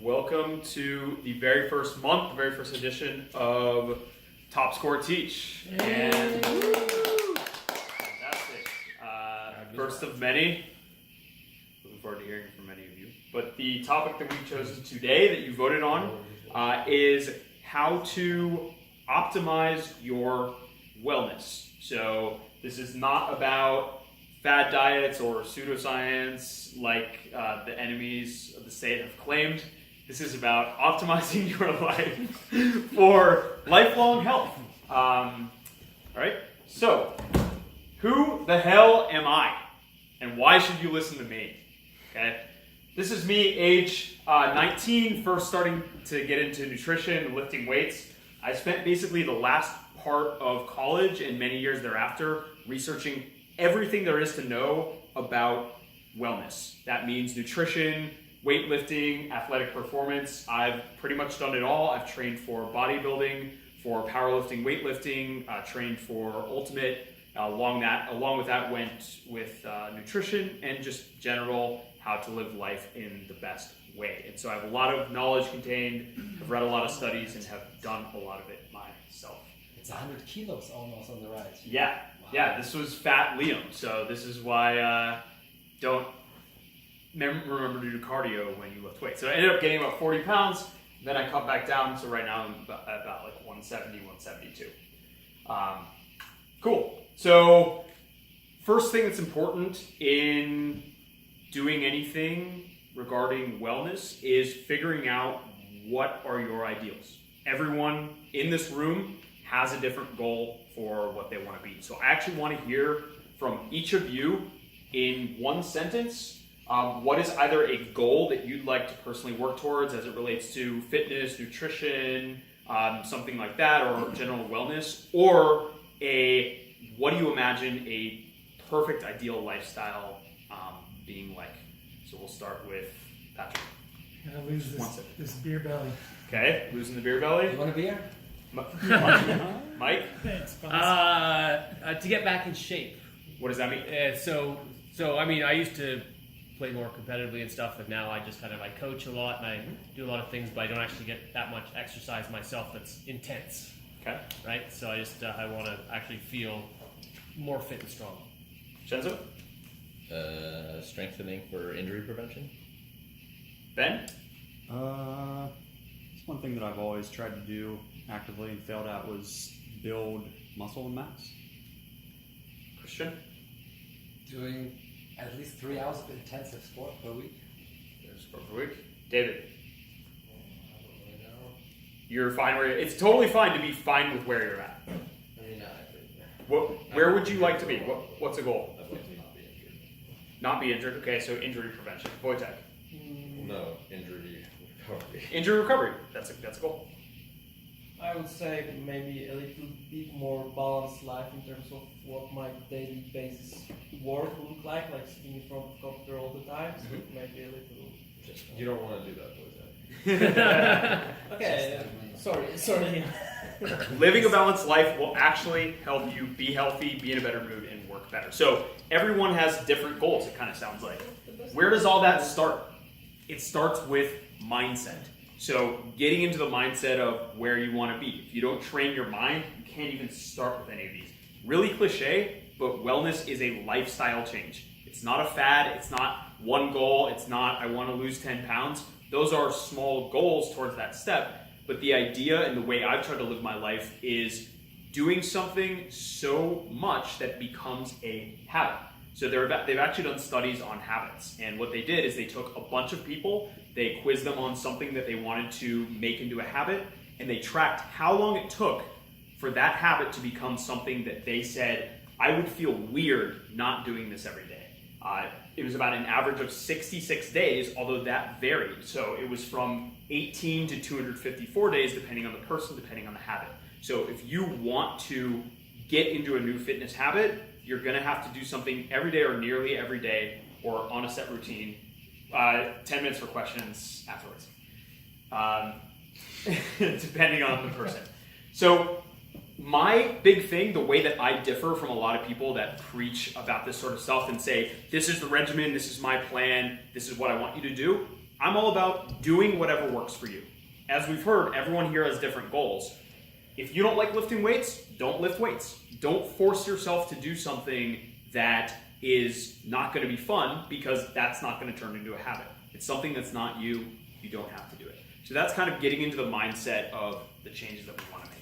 Welcome to the very first month, the very first edition of TopScore Teach. And fantastic. First of many. Looking forward to hearing from many of you. But the topic that we've chosen today that you voted on is how to optimize your wellness. So this is not about fad diets or pseudoscience like the enemies of the state have claimed. This is about optimizing your life for lifelong health. All right, so who the hell am I? And why should you listen to me? Okay, this is me, age 19, first starting to get into nutrition and lifting weights. I spent basically the last part of college and many years thereafter researching everything there is to know about wellness. That means nutrition, weightlifting, athletic performance. I've pretty much done it all. I've trained for bodybuilding, for powerlifting, weightlifting, trained for ultimate. Along with that went with nutrition and just general how to live life in the best way. And so I have a lot of knowledge contained. I've read a lot of studies and have done a lot of it myself. It's 100 kilos almost on the rise. Yeah, wow. Yeah. This was fat Liam, so this is why don't remember to do cardio when you lift weights. So I ended up gaining about 40 pounds. Then I cut back down. So right now I'm about like 170, 172. Cool. So first thing that's important in doing anything regarding wellness is figuring out what are your ideals. Everyone in this room has a different goal for what they want to be. So I actually want to hear from each of you in one sentence. What is either a goal that you'd like to personally work towards as it relates to fitness, nutrition, something like that, or general wellness, or what do you imagine a perfect ideal lifestyle being like? So we'll start with Patrick. I lose this beer belly. Okay, losing the beer belly. You want a beer? Mike? Thanks. To get back in shape. What does that mean? So I mean, I used to play more competitively and stuff, but now I just I coach a lot and I do a lot of things, but I don't actually get that much exercise myself that's intense. Okay. Right? So I just I want to actually feel more fit and strong. Shenzo? Strengthening for injury prevention. Ben? It's one thing that I've always tried to do actively and failed at was build muscle and mass. Christian? Doing at least 3 hours of intensive sport per week. Sport per week. David? You're fine it's totally fine to be fine with where you're at. Where would you like to be? What's a goal? I'd like to not be injured. Not be injured. Okay, so injury prevention. Wojtek? No, injury recovery. Injury recovery. That's a goal. I would say maybe a little bit more balanced life in terms of what my daily basis work will look like sitting in front of the computer all the time. So maybe a little. You don't want to do that, Wojtek. Okay, sorry. Living a balanced life will actually help you be healthy, be in a better mood, and work better. So everyone has different goals, it kind of sounds like. Where does all that start? It starts with mindset. So getting into the mindset of where you want to be. If you don't train your mind, you can't even start with any of these. Really cliche, but wellness is a lifestyle change. It's not a fad. It's not one goal. It's not I want to lose 10 pounds. Those are small goals towards that step. But the idea and the way I've tried to live my life is doing something so much that becomes a habit. So they've actually done studies on habits. And what they did is they took a bunch of people, they quizzed them on something that they wanted to make into a habit, and they tracked how long it took for that habit to become something that they said, I would feel weird not doing this every day. It was about an average of 66 days, although that varied. So it was from 18 to 254 days, depending on the person, depending on the habit. So if you want to get into a new fitness habit, you're gonna have to do something every day or nearly every day or on a set routine. 10 minutes for questions afterwards, depending on the person. So my big thing, the way that I differ from a lot of people that preach about this sort of stuff and say, this is the regimen, this is my plan, this is what I want you to do, I'm all about doing whatever works for you. As we've heard, everyone here has different goals. If you don't like lifting weights, don't lift weights. Don't force yourself to do something that is not going to be fun, because that's not going to turn into a habit. It's something that's not you. You don't have to do it. So that's kind of getting into the mindset of the changes that we want to make.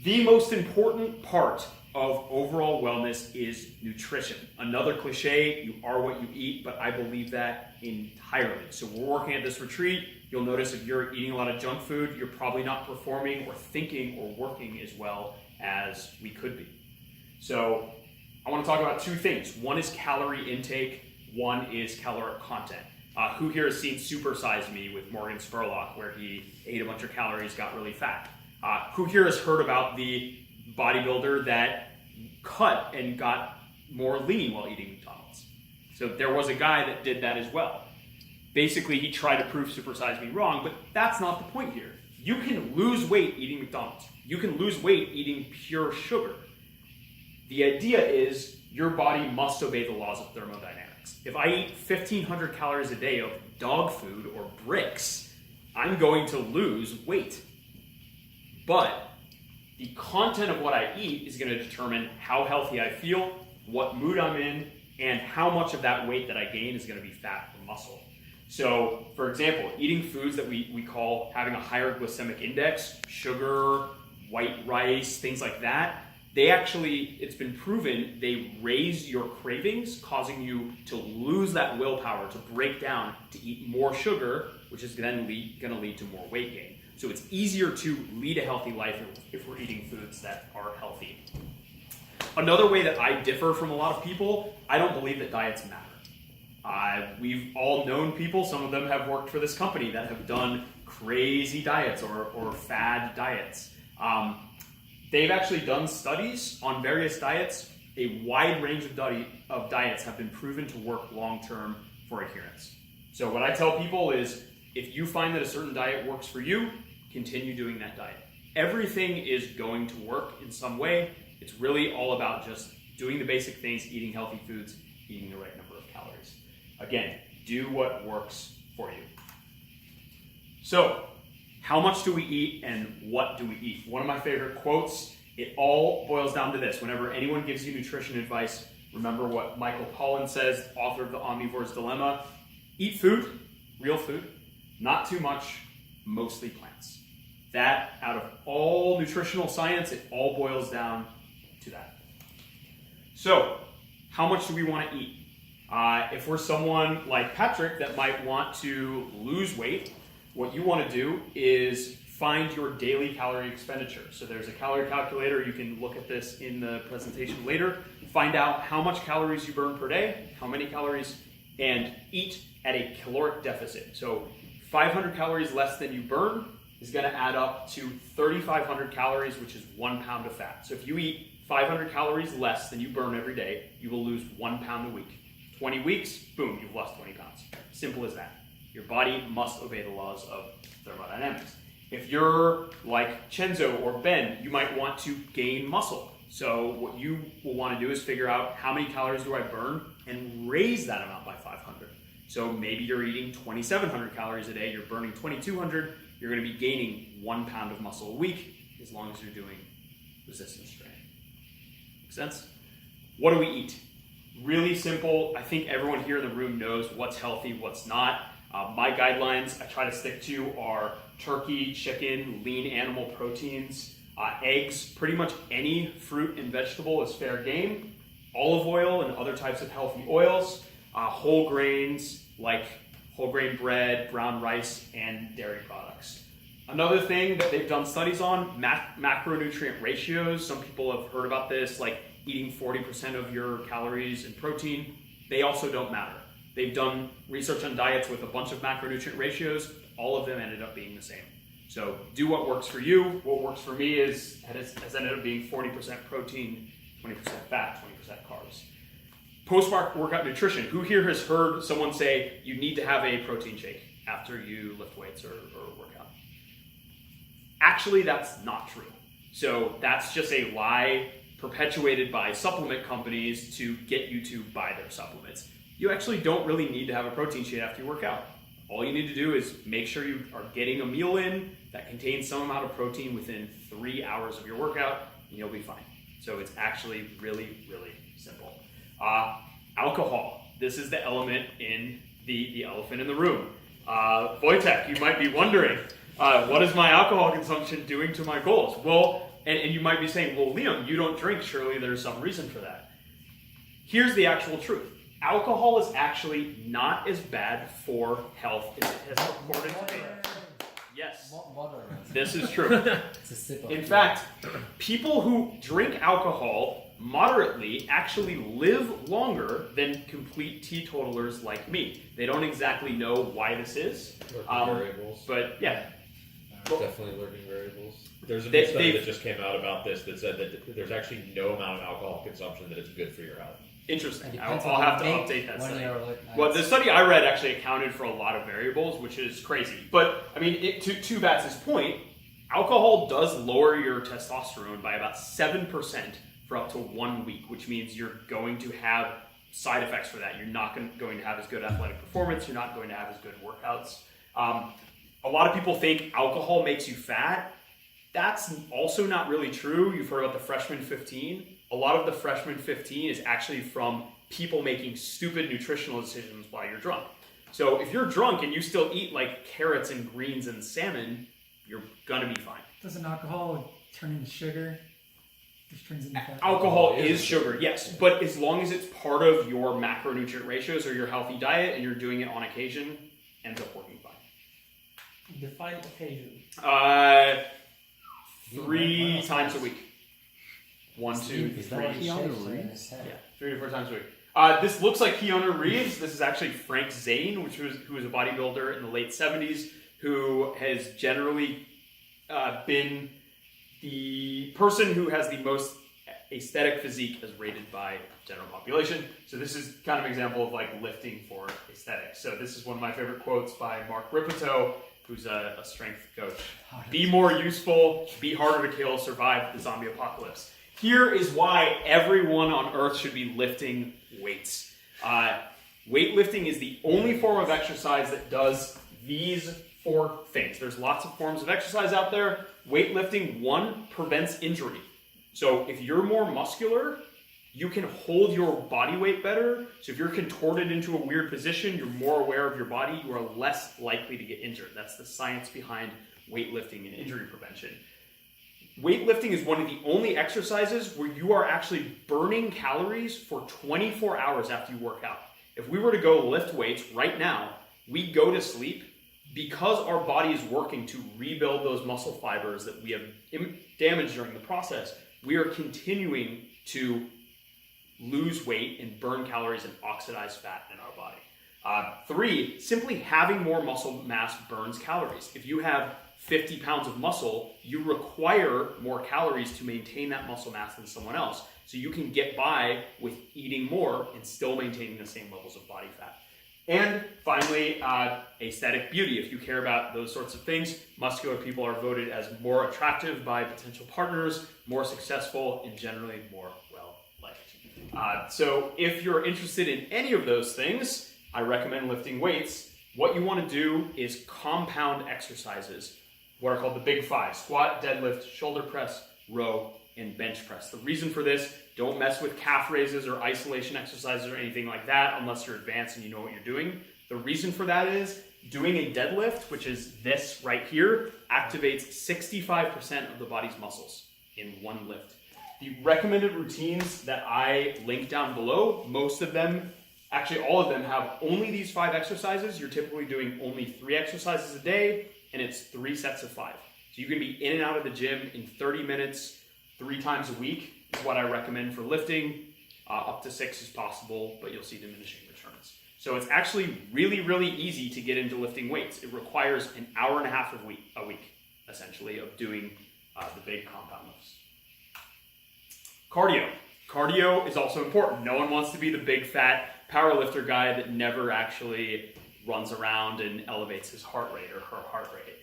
The most important part of overall wellness is nutrition. Another cliche, you are what you eat, but I believe that entirely. So we're working at this retreat. You'll notice if you're eating a lot of junk food, you're probably not performing or thinking or working as well as we could be. So I want to talk about two things. One is calorie intake. One is caloric content. Who here has seen Super Size Me with Morgan Spurlock, where he ate a bunch of calories, got really fat? Who here has heard about the bodybuilder that cut and got more lean while eating McDonald's? So there was a guy that did that as well. Basically, he tried to prove Super Size Me wrong, but that's not the point here. You can lose weight eating McDonald's. You can lose weight eating pure sugar. The idea is your body must obey the laws of thermodynamics. If I eat 1,500 calories a day of dog food or bricks, I'm going to lose weight. But the content of what I eat is going to determine how healthy I feel, what mood I'm in, and how much of that weight that I gain is going to be fat or muscle. So, for example, eating foods that we call having a higher glycemic index, sugar, white rice, things like that, they actually, it's been proven, they raise your cravings, causing you to lose that willpower to break down to eat more sugar, which is then going to lead to more weight gain. So it's easier to lead a healthy life if we're eating foods that are healthy. Another way that I differ from a lot of people, I don't believe that diets matter. We've all known people, some of them have worked for this company, that have done crazy diets or fad diets. They've actually done studies on various diets. A wide range of diets have been proven to work long-term for adherence. So what I tell people is, if you find that a certain diet works for you, continue doing that diet. Everything is going to work in some way. It's really all about just doing the basic things, eating healthy foods, eating the right number of calories. Again, do what works for you. So, how much do we eat and what do we eat? One of my favorite quotes, it all boils down to this. Whenever anyone gives you nutrition advice, remember what Michael Pollan says, author of The Omnivore's Dilemma. Eat food, real food, not too much, mostly plants. That, out of all nutritional science, it all boils down to that. So, how much do we want to eat? If we're someone like Patrick that might want to lose weight, what you want to do is find your daily calorie expenditure. So there's a calorie calculator. You can look at this in the presentation later. Find out how much calories you burn per day, how many calories, and eat at a caloric deficit. So 500 calories less than you burn is going to add up to 3,500 calories, which is 1 pound of fat. So if you eat 500 calories less than you burn every day, you will lose 1 pound a week. 20 weeks, boom, you've lost 20 pounds. Simple as that. Your body must obey the laws of thermodynamics. If you're like Chenzo or Ben, you might want to gain muscle. So what you will want to do is figure out how many calories do I burn and raise that amount by 500. So maybe you're eating 2,700 calories a day, you're burning 2,200, you're going to be gaining 1 pound of muscle a week as long as you're doing resistance training. Make sense? What do we eat? Really simple. I think everyone here in the room knows what's healthy, what's not. My guidelines I try to stick to are turkey, chicken, lean animal proteins, eggs, pretty much any fruit and vegetable is fair game, olive oil and other types of healthy oils, whole grains like whole grain bread, brown rice, and dairy products. Another thing that they've done studies on, macronutrient ratios. Some people have heard about this, like eating 40% of your calories in protein. They also don't matter. They've done research on diets with a bunch of macronutrient ratios. All of them ended up being the same. So do what works for you. What works for me has ended up being 40% protein, 20% fat, 20% carbs. Post-workout nutrition. Who here has heard someone say you need to have a protein shake after you lift weights or work out? Actually, that's not true. So that's just a lie perpetuated by supplement companies to get you to buy their supplements. you actually don't really need to have a protein shake after you work out. All you need to do is make sure you are getting a meal in that contains some amount of protein within 3 hours of your workout, and you'll be fine. So it's actually really, really simple. Alcohol. This is the element in the elephant in the room. Wojtek, you might be wondering, what is my alcohol consumption doing to my goals? Well, and you might be saying, well, Liam, you don't drink. Surely there's some reason for that. Here's the actual truth. Alcohol is actually not as bad for health as it has purported to be. Yes, this is true. It's a sip of In fact, people who drink alcohol moderately actually live longer than complete teetotalers like me. They don't exactly know why this is, Lurking variables. but yeah. Definitely lurking variables. There's a They- new study they've- that just came out about this that said that there's actually no amount of alcohol consumption that is good for your health. Interesting. It I'll depends on have to the update that when study. you're like, Well, the study I read actually accounted for a lot of variables, which is crazy. But, I mean, to Vats's point, alcohol does lower your testosterone by about 7% for up to 1 week, which means you're going to have side effects for that. You're not going to have as good athletic performance. You're not going to have as good workouts. A lot of people think alcohol makes you fat. That's also not really true. You've heard about the freshman 15. A lot of the freshman 15 is actually from people making stupid nutritional decisions while you're drunk. So if you're drunk and you still eat like carrots and greens and salmon, you're gonna be fine. Doesn't alcohol turn into sugar? Which turns into fat? Alcohol is sugar, yes, but as long as it's part of your macronutrient ratios or your healthy diet and you're doing it on occasion, ends up working fine. Define occasion. 3 times a week. 1, 2, Is that what 3. he always Keanu said in Reeves? his head? Yeah, 3 to 4 times a week. This looks like Keanu Reeves. This is actually Frank Zane, who was a bodybuilder in the late 70s, who has generally been the person who has the most aesthetic physique as rated by general population. So this is kind of an example of like lifting for aesthetics. So this is one of my favorite quotes by Mark Ripito, who's a strength coach. Be more useful, be harder to kill, survive the zombie apocalypse. Here is why everyone on Earth should be lifting weights. Weightlifting is the only form of exercise that does these 4 things. There's lots of forms of exercise out there. Weightlifting, 1, prevents injury. So if you're more muscular, you can hold your body weight better. So if you're contorted into a weird position, you're more aware of your body, you are less likely to get injured. That's the science behind weightlifting and injury prevention. Weightlifting is one of the only exercises where you are actually burning calories for 24 hours after you work out. If we were to go lift weights right now, we go to sleep because our body is working to rebuild those muscle fibers that we have damaged during the process. We are continuing to lose weight and burn calories and oxidize fat in our body. 3, simply having more muscle mass burns calories. If you have 50 pounds of muscle, you require more calories to maintain that muscle mass than someone else. So you can get by with eating more and still maintaining the same levels of body fat. And finally, aesthetic beauty. If you care about those sorts of things, muscular people are voted as more attractive by potential partners, more successful, and generally more well-liked. So if you're interested in any of those things, I recommend lifting weights. What you want to do is compound exercises, what are called the big 5: squat, deadlift, shoulder press, row, and bench press. The reason for this, don't mess with calf raises or isolation exercises or anything like that unless you're advanced and you know what you're doing. The reason for that is doing a deadlift, which is this right here, activates 65% of the body's muscles in one lift. The recommended routines that I link down below, most of them, actually all of them, have only these 5 exercises. You're typically doing only 3 exercises a day, and it's 3 sets of 5. So you can be in and out of the gym in 30 minutes, 3 times a week is what I recommend for lifting. Up to 6 is possible, but you'll see diminishing returns. So it's actually really, really easy to get into lifting weights. It requires an hour and a half a week, essentially, of doing the big compound lifts. Cardio. Cardio is also important. No one wants to be the big fat powerlifter guy that never actually runs around and elevates his heart rate or her heart rate.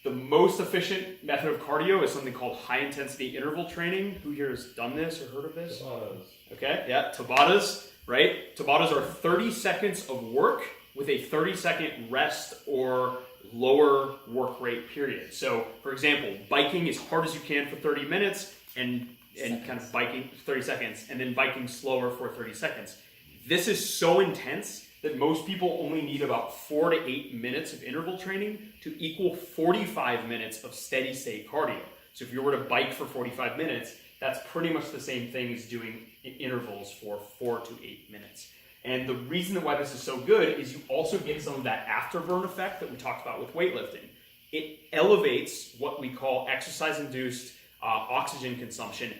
The most efficient method of cardio is something called high-intensity interval training. Who here has done this or heard of this? Tabatas. Okay, yeah, Tabatas. right? Tabatas are 30 seconds of work with a 30-second rest or lower work rate period. So, for example, biking as hard as you can for 30 minutes and kind of biking 30 seconds, and then biking slower for 30 seconds. This is so intense that most people only need about 4 to 8 minutes of interval training to equal 45 minutes of steady state cardio. So if you were to bike for 45 minutes, that's pretty much the same thing as doing intervals for 4 to 8 minutes. And the reason why this is so good is you also get some of that afterburn effect that we talked about with weightlifting. It elevates what we call exercise-induced oxygen consumption.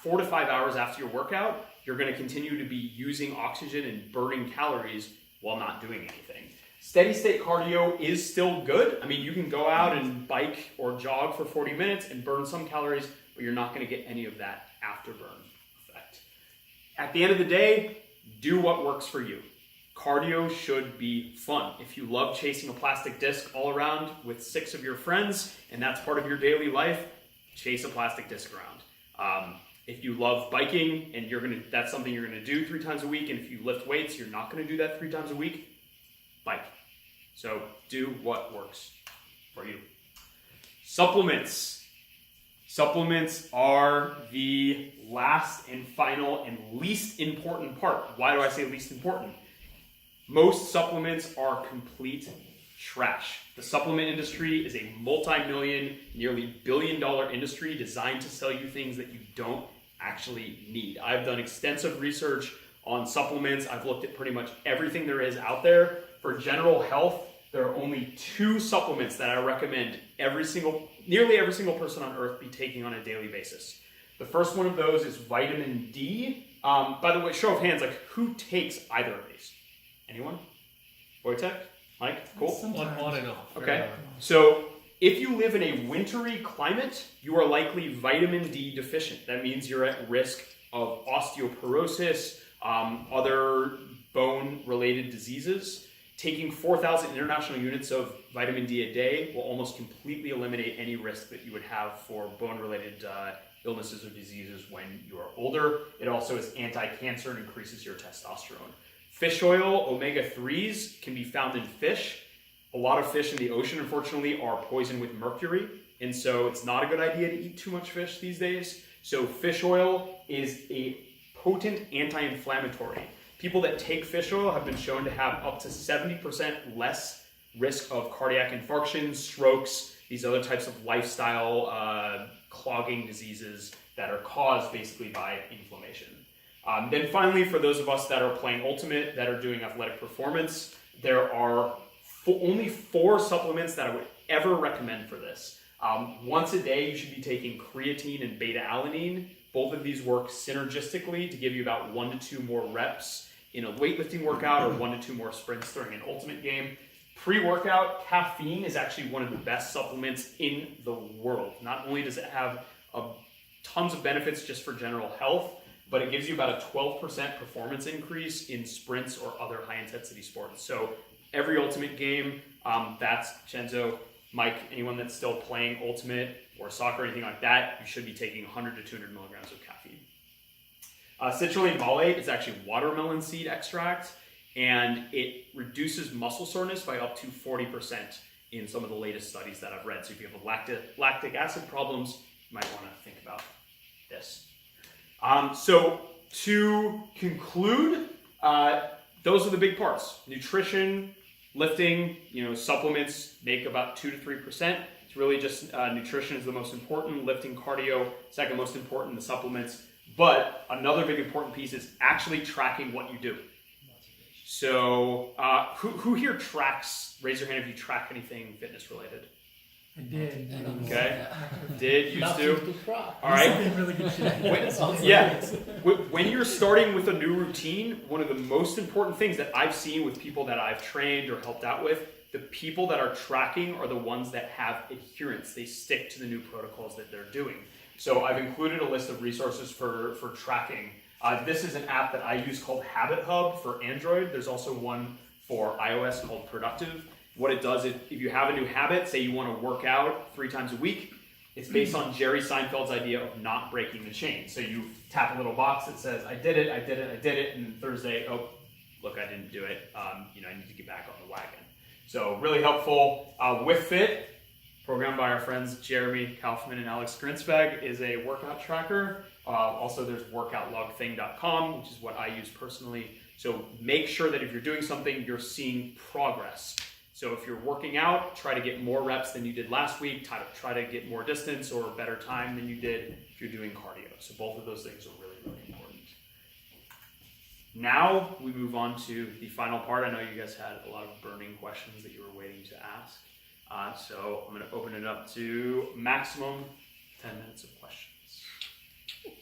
4 to 5 hours after your workout, you're going to continue to be using oxygen and burning calories while not doing anything. Steady state cardio is still good. I mean, you can go out and bike or jog for 40 minutes and burn some calories, but you're not going to get any of that afterburn effect. At the end of the day, do what works for you. Cardio should be fun. If you love chasing a plastic disc all around with 6 of your friends and that's part of your daily life, chase a plastic disc around. If you love biking and that's something you're gonna do 3 times a week, and if you lift weights, you're not gonna do that 3 times a week, bike. So do what works for you. Supplements. Supplements are the last and final and least important part. Why do I say least important? Most supplements are complete trash. The supplement industry is a multi-million, nearly billion-dollar industry designed to sell you things that you don't actually need. I've done extensive research on supplements. I've looked at pretty much everything there is out there. For general health, there are only 2 supplements that I recommend nearly every single person on earth be taking on a daily basis. The first one of those is vitamin D. By the way, show of hands, like who takes either of these? Anyone? Wojtek? Mike? Cool. On and off. Okay. So if you live in a wintry climate, you are likely vitamin D deficient. That means you're at risk of osteoporosis, other bone-related diseases. Taking 4,000 international units of vitamin D a day will almost completely eliminate any risk that you would have for bone-related illnesses or diseases when you are older. It also is anti-cancer and increases your testosterone. Fish oil, omega-3s, can be found in fish. A lot of fish in the ocean, unfortunately, are poisoned with mercury, and so it's not a good idea to eat too much fish these days. So fish oil is a potent anti-inflammatory. People that take fish oil have been shown to have up to 70% less risk of cardiac infarctions, strokes, these other types of lifestyle clogging diseases that are caused basically by inflammation. Then finally, for those of us that are playing Ultimate, that are doing athletic performance, there are only 4 supplements that I would ever recommend for this. Once a day, you should be taking creatine and beta-alanine. Both of these work synergistically to give you about 1 to 2 more reps in a weightlifting workout or 1 to 2 more sprints during an Ultimate game. Pre-workout, caffeine is actually one of the best supplements in the world. Not only does it have tons of benefits just for general health, but it gives you about a 12% performance increase in sprints or other high-intensity sports. So every Ultimate game, that's Chenzo, Mike, anyone that's still playing Ultimate or soccer or anything like that, you should be taking 100 to 200 milligrams of caffeine. Citrulline malate is actually watermelon seed extract, and it reduces muscle soreness by up to 40% in some of the latest studies that I've read. So if you have lactic acid problems, you might want to think about this. So to conclude, those are the big parts. Nutrition, lifting, supplements make about 2 to 3%. It's really just nutrition is the most important, lifting, cardio, second most important, the supplements. But another big important piece is actually tracking what you do. So who here tracks, raise your hand if you track anything fitness related. I did. Okay. Did, used to. All I'm right. in really good shape. Yeah. When you're starting with a new routine, one of the most important things that I've seen with people that I've trained or helped out with, the people that are tracking are the ones that have adherence. They stick to the new protocols that they're doing. So I've included a list of resources for tracking. This is an app that I use called Habit Hub for Android. There's also one for iOS called Productive. What it does is if you have a new habit, say you want to work out 3 times a week, It's based on Jerry Seinfeld's idea of not breaking the chain. So you tap a little box that says, I did it, I did it, I did it, and Thursday, oh, look, I didn't do it. I need to get back on the wagon. So really helpful. With Fit, programmed by our friends Jeremy Kaufman and Alex Grinsberg, is a workout tracker. Also, there's workoutlogthing.com, which is what I use personally. So make sure that if you're doing something, you're seeing progress. So if you're working out, try to get more reps than you did last week. Try to get more distance or better time than you did if you're doing cardio. So both of those things are really, really important. Now we move on to the final part. I know you guys had a lot of burning questions that you were waiting to ask. So I'm going to open it up to maximum 10 minutes of questions.